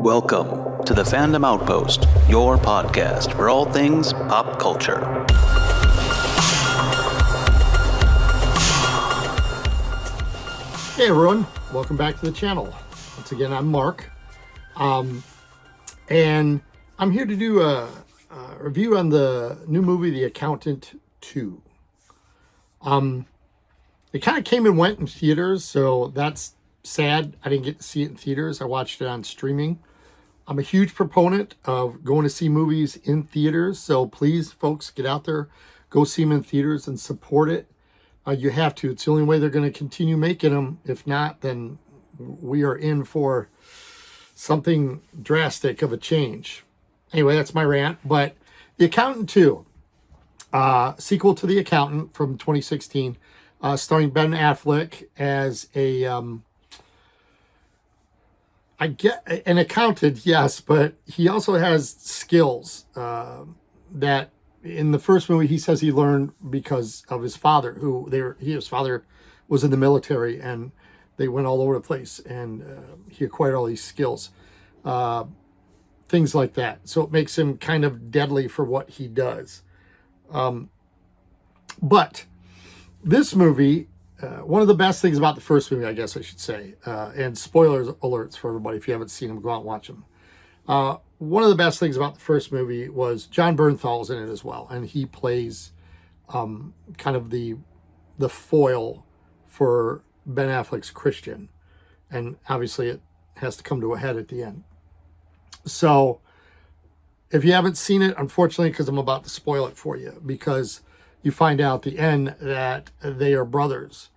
Welcome to the Fandom Outpost, your podcast for all things pop culture. Hey everyone, welcome back to the channel. Once again, I'm Mark, and I'm here to do a review on the new movie, The Accountant 2. It kind of came and went in theaters, so that's sad. I didn't get to see it in theaters. I watched it on streaming. I'm a huge proponent of going to see movies in theaters, so please, folks, get out there, go see them in theaters and support it. You have to. It's the only way they're going to continue making them. If not, then we are in for something drastic of a change. Anyway, that's my rant. But The Accountant 2, sequel to The Accountant from 2016, starring Ben Affleck as I get an accountant, yes, but he also has skills that in the first movie he says he learned because of his father, his father was in the military and they went all over the place, and he acquired all these skills, things like that. So it makes him kind of deadly for what he does. But this movie, one of the best things about the first movie, I guess I should say, and spoilers alerts for everybody, if you haven't seen them, go out and watch them. One of the best things about the first movie was Jon Bernthal's in it as well, and he plays kind of the foil for Ben Affleck's Christian, and obviously it has to come to a head at the end. So if you haven't seen it, unfortunately, because I'm about to spoil it for you, because you find out at the end that they are brothers.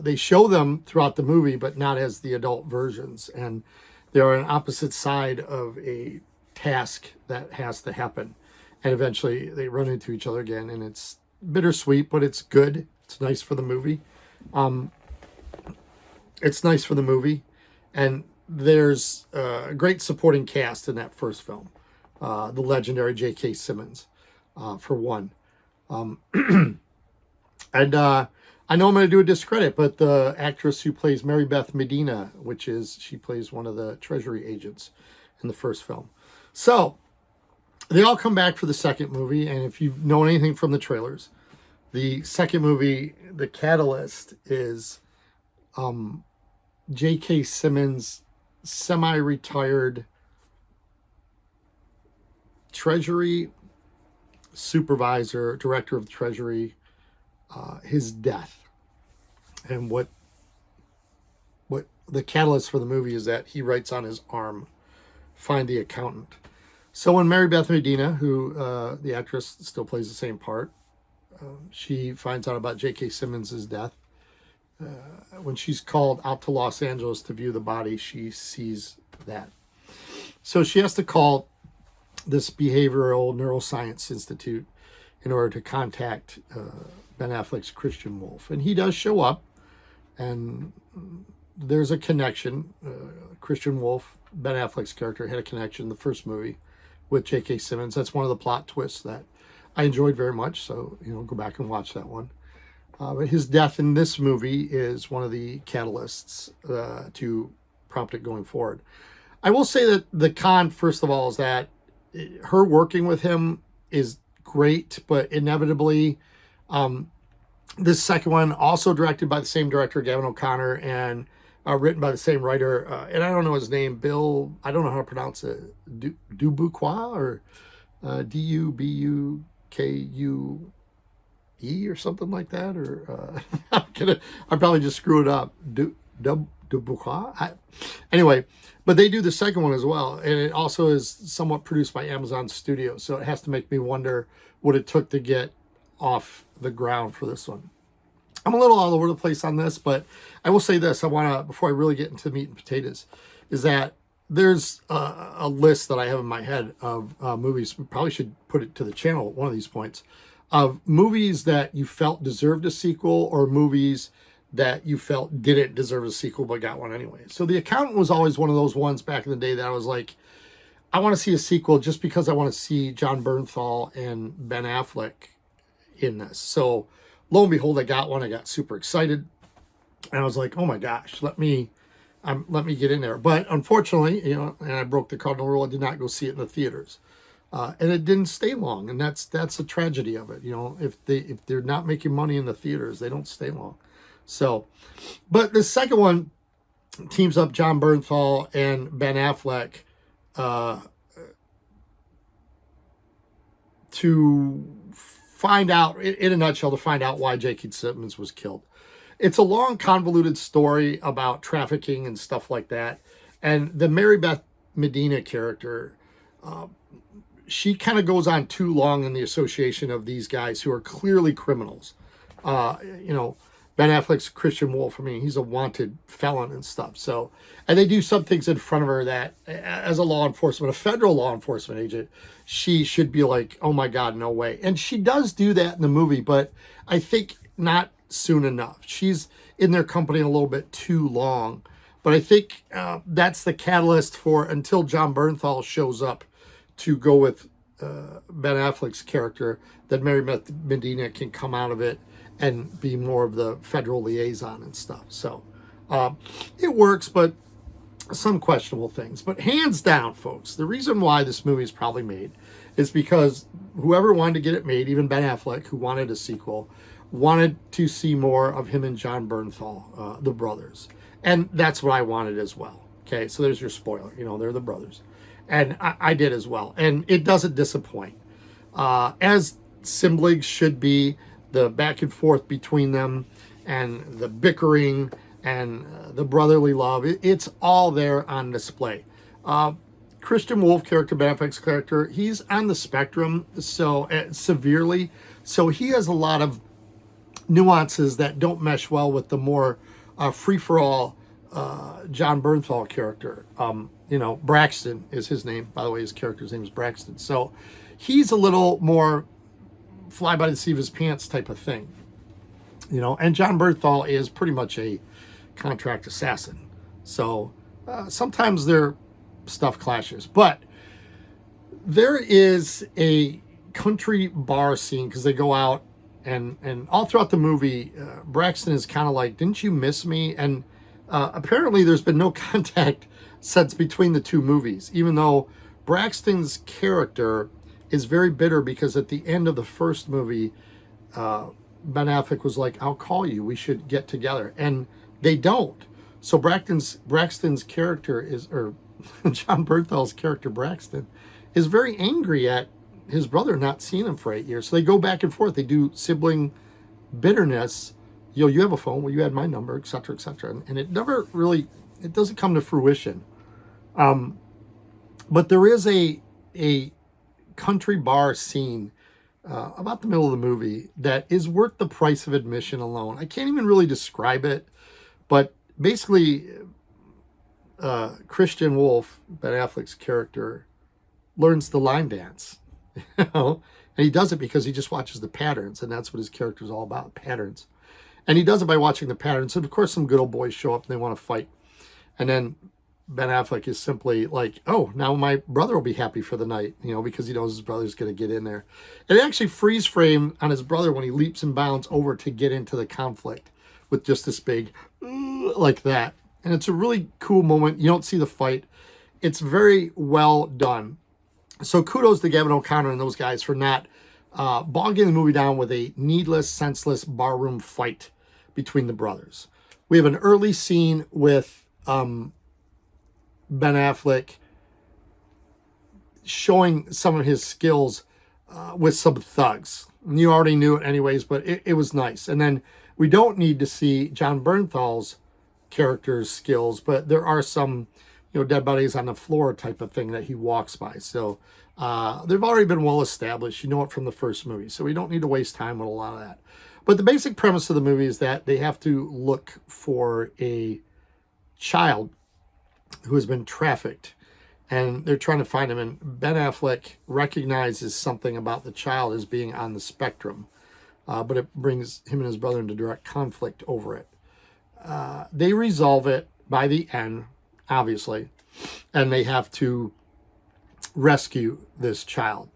They show them throughout the movie, but not as the adult versions, and they are on opposite side of a task that has to happen, and eventually they run into each other again, and it's bittersweet, but it's good. It's nice for the movie. And there's a great supporting cast in that first film. The legendary J.K. Simmons, for one. And I know I'm going to do a discredit, but the actress who plays Mary Beth Medina, she plays one of the Treasury agents in the first film. So they all come back for the second movie, and if you know anything from the trailers, the second movie, the catalyst is J.K. Simmons' semi-retired Treasury supervisor, director of the Treasury, his death. And what the catalyst for the movie is that he writes on his arm, "Find the accountant." So when Mary Beth Medina, who the actress still plays the same part, she finds out about J.K. Simmons' death. When she's called out to Los Angeles to view the body, she sees that. So she has to call this behavioral neuroscience institute in order to contact Ben Affleck's Christian Wolf. And he does show up, and there's a connection. Christian Wolf, Ben Affleck's character, had a connection in the first movie with J.K. Simmons. That's one of the plot twists that I enjoyed very much, so go back and watch that one. But his death in this movie is one of the catalysts to prompt it going forward. I will say that the con, first of all, is that her working with him is great, but inevitably, this second one, also directed by the same director, Gavin O'Connor, and written by the same writer, and I don't know his name, Bill, I don't know how to pronounce it, Dubuquois, or D-U-B-U-K-U-E, or something like that, or I probably just screw it up, Dubuquois? Anyway, but they do the second one as well, and it also is somewhat produced by Amazon Studios, so it has to make me wonder what it took to get off the ground for this one. I'm a little all over the place on this, but I will say this, before I really get into meat and potatoes, is that there's a list that I have in my head of movies, we probably should put it to the channel at one of these points, of movies that you felt deserved a sequel, or movies that you felt didn't deserve a sequel but got one anyway. So The Accountant was always one of those ones back in the day that I was like, I want to see a sequel just because I want to see Jon Bernthal and Ben Affleck in this. So lo and behold, I got one. I got super excited. And I was like, oh my gosh, let me let me get in there. But unfortunately, you know, and I broke the cardinal rule. I did not go see it in the theaters, and it didn't stay long. And that's a tragedy of it. You know, if they're not making money in the theaters, they don't stay long. So, but the second one teams up Jon Bernthal and Ben Affleck to find out, in a nutshell, to find out why J.K. Simmons was killed. It's a long, convoluted story about trafficking and stuff like that. And the Mary Beth Medina character, she kind of goes on too long in the association of these guys who are clearly criminals. You know, Ben Affleck's Christian Wolf, I mean, he's a wanted felon and stuff. So, and they do some things in front of her that, as a law enforcement, a federal law enforcement agent, she should be like, oh my God, no way. And she does do that in the movie, but I think not soon enough. She's in their company a little bit too long. But I think that's the catalyst for, until Jon Bernthal shows up to go with Ben Affleck's character, that Mary Beth Medina can come out of it and be more of the federal liaison and stuff. So it works, but some questionable things. But hands down, folks, the reason why this movie is probably made is because whoever wanted to get it made, even Ben Affleck, who wanted a sequel, wanted to see more of him and Jon Bernthal, the brothers. And that's what I wanted as well. Okay, so there's your spoiler. You know, they're the brothers. And I did as well. And it doesn't disappoint. As siblings should be, the back and forth between them and the bickering and the brotherly love, it's all there on display. Christian Wolf character, Ben Affleck's character, he's on the spectrum so severely. So he has a lot of nuances that don't mesh well with the more free-for-all Jon Bernthal character. You know, Braxton is his name. By the way, his character's name is Braxton. So he's a little more fly by the seat of his pants type of thing. You know, and Jon Bernthal is pretty much a contract assassin. So sometimes their stuff clashes. But there is a country bar scene because they go out and all throughout the movie, Braxton is kind of like, didn't you miss me? And apparently there's been no contact since between the two movies, even though Braxton's character is very bitter because at the end of the first movie, Ben Affleck was like, I'll call you, we should get together. And they don't. So Braxton's character is, or Jon Bernthal's character, Braxton, is very angry at his brother not seeing him for 8 years. So they go back and forth. They do sibling bitterness. You know, you have a phone, well, you had my number, et cetera, et cetera. And it never really, it doesn't come to fruition. But there is a country bar scene about the middle of the movie that is worth the price of admission alone. I can't even really describe it, but basically Christian Wolf, Ben Affleck's character, learns the line dance. You know, and he does it because he just watches the patterns, and that's what his character is all about, patterns. And he does it by watching the patterns. And of course, some good old boys show up and they want to fight. And then Ben Affleck is simply like, oh, now my brother will be happy for the night, you know, because he knows his brother's going to get in there. And it actually freeze frame on his brother when he leaps and bounds over to get into the conflict with just this big, like that. And it's a really cool moment. You don't see the fight. It's very well done. So kudos to Gavin O'Connor and those guys for not bogging the movie down with a needless, senseless barroom fight between the brothers. We have an early scene with Ben Affleck showing some of his skills with some thugs. And you already knew it anyways, but it was nice. And then we don't need to see Jon Bernthal's character's skills, but there are some, you know, dead bodies on the floor type of thing that he walks by. So they've already been well established. You know it from the first movie. So we don't need to waste time with a lot of that. But the basic premise of the movie is that they have to look for a child who has been trafficked. And they're trying to find him. And Ben Affleck recognizes something about the child as being on the spectrum. But it brings him and his brother into direct conflict over it. They resolve it by the end, obviously, and they have to rescue this child.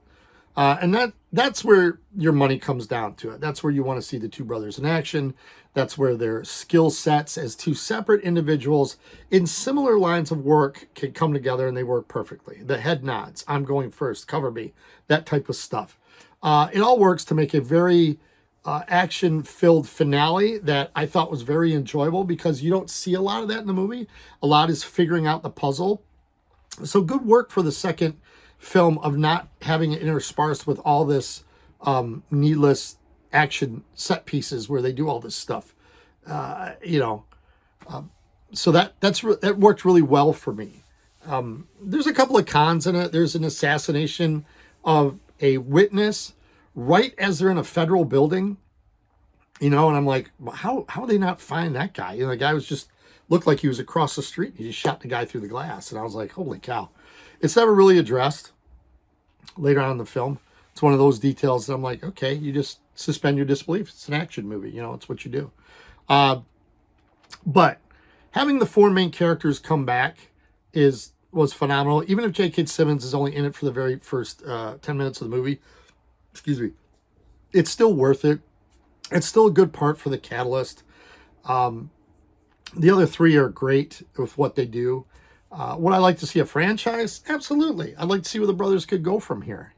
And that's where your money comes down to it. That's where you want to see the two brothers in action. That's where their skill sets as two separate individuals in similar lines of work can come together, and they work perfectly. The head nods, I'm going first, cover me, that type of stuff. It all works to make a very action-filled finale that I thought was very enjoyable, because you don't see a lot of that in the movie. A lot is figuring out the puzzle. So good work for the second film of not having it interspersed with all this needless action set pieces where they do all this stuff. So that worked really well for me. There's a couple of cons in it. There's an assassination of a witness right as they're in a federal building, and I'm like, how would they not find that guy? The guy was just looked like he was across the street. He just shot the guy through the glass. And I was like, holy cow. It's never really addressed later on in the film. It's one of those details that I'm like, okay, you just suspend your disbelief. It's an action movie. It's what you do. But having the four main characters come back was phenomenal. Even if J.K. Simmons is only in it for the very first 10 minutes of the movie, excuse me, it's still worth it. It's still a good part for the catalyst. The other three are great with what they do. Would I like to see a franchise? Absolutely. I'd like to see where the brothers could go from here.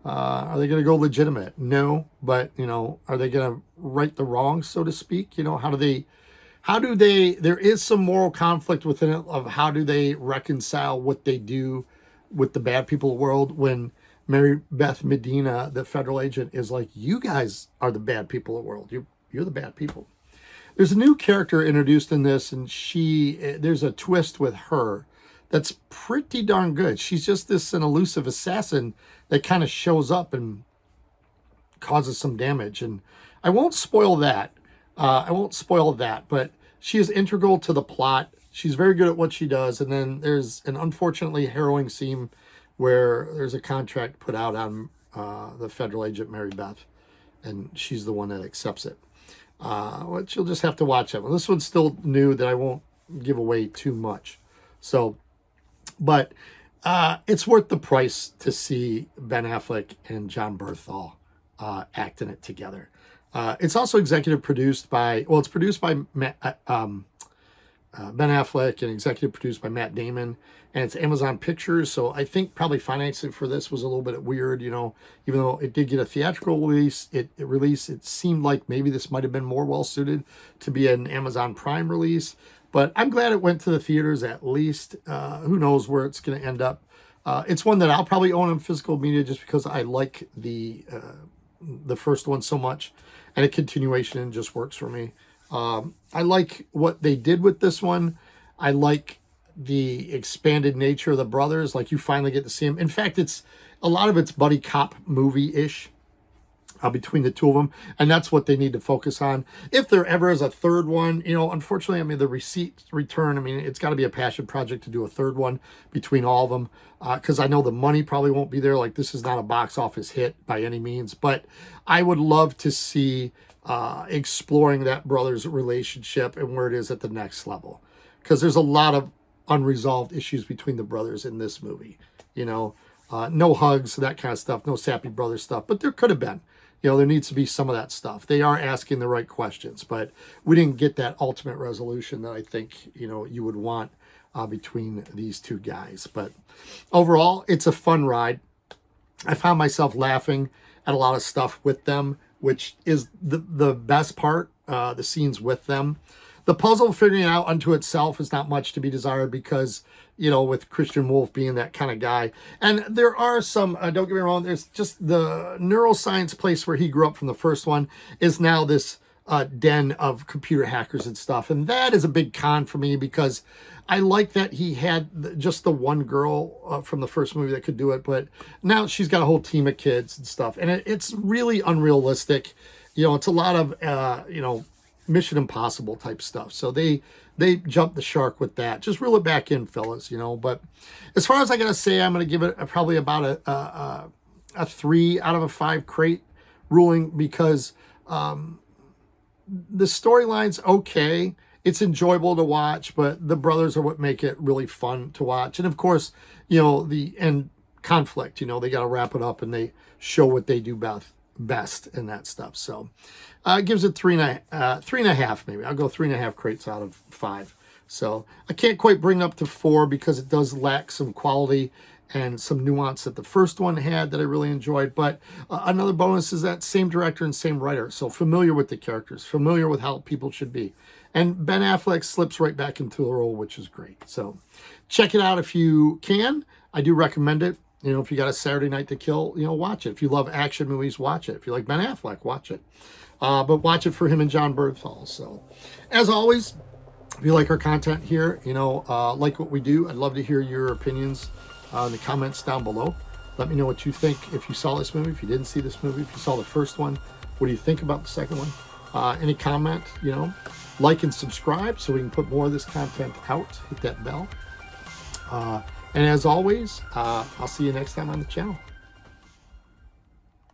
Are they going to go legitimate? No. But, are they going to right the wrong, so to speak? How do they, there is some moral conflict within it of how do they reconcile what they do with the bad people of the world when Mary Beth Medina, the federal agent, is like, you guys are the bad people of the world. You're the bad people. There's a new character introduced in this, and there's a twist with her that's pretty darn good. She's just an elusive assassin that kind of shows up and causes some damage. And I won't spoil that. But she is integral to the plot. She's very good at what she does. And then there's an unfortunately harrowing scene where there's a contract put out on the federal agent, Mary Beth, and she's the one that accepts it. Which you'll just have to watch it. Well, this one's still new that I won't give away too much. But it's worth the price to see Ben Affleck and Jon Bernthal act in it together. It's also executive produced by, it's produced by Ben Affleck and executive produced by Matt Damon, and it's Amazon Pictures. So I think probably financing for this was a little bit weird, even though it did get a theatrical release, it seemed like maybe this might have been more well suited to be an Amazon Prime release. But I'm glad it went to the theaters at least. Who knows where it's going to end up. It's one that I'll probably own in physical media just because I like the first one so much, and a continuation just works for me. I like what they did with this one. I like the expanded nature of the brothers. Like, you finally get to see them. In fact, a lot of it's buddy cop movie-ish between the two of them, and that's what they need to focus on. If there ever is a third one, unfortunately, the return, it's got to be a passion project to do a third one between all of them, because I know the money probably won't be there. Like, this is not a box office hit by any means, but I would love to see exploring that brother's relationship and where it is at the next level, because there's a lot of unresolved issues between the brothers in this movie. No hugs, that kind of stuff, no sappy brother stuff, but there could have been. There needs to be some of that stuff. They are asking the right questions, but we didn't get that ultimate resolution that I think, you would want between these two guys. But overall, it's a fun ride. I found myself laughing at a lot of stuff with them, which is the best part, the scenes with them. The puzzle figuring it out unto itself is not much to be desired because, with Christian Wolff being that kind of guy. And there are some, don't get me wrong, there's just the neuroscience place where he grew up from the first one is now this den of computer hackers and stuff. And that is a big con for me because I like that he had just the one girl from the first movie that could do it. But now she's got a whole team of kids and stuff. And it's really unrealistic. It's a lot of, Mission Impossible type stuff. So they jumped the shark with that. Just reel it back in, fellas, But as far as I gotta say, I'm gonna give it probably about a 3 out of a 5 crate ruling because the storyline's okay. It's enjoyable to watch, but the brothers are what make it really fun to watch. And of course, the end conflict. You know, they got to wrap it up and they show what they do best and that stuff. So it gives it 3.5 maybe. I'll go 3.5 crates out of 5. So I can't quite bring up to 4 because it does lack some quality and some nuance that the first one had that I really enjoyed. But another bonus is that same director and same writer. So familiar with the characters, familiar with how people should be. And Ben Affleck slips right back into the role, which is great. So check it out if you can. I do recommend it. You know, if you got a Saturday night to kill, you know, watch it. If you love action movies, watch it. If you like Ben Affleck, watch it. But watch it for him and Jon Bernthal. So as always, if you like our content here, you know, like what we do, I'd love to hear your opinions in the comments down below. Let me know what you think if you saw this movie, if you didn't see this movie, if you saw the first one, what do you think about the second one? Any comment, you know, like and subscribe so we can put more of this content out. Hit that bell. And as always, I'll see you next time on the channel.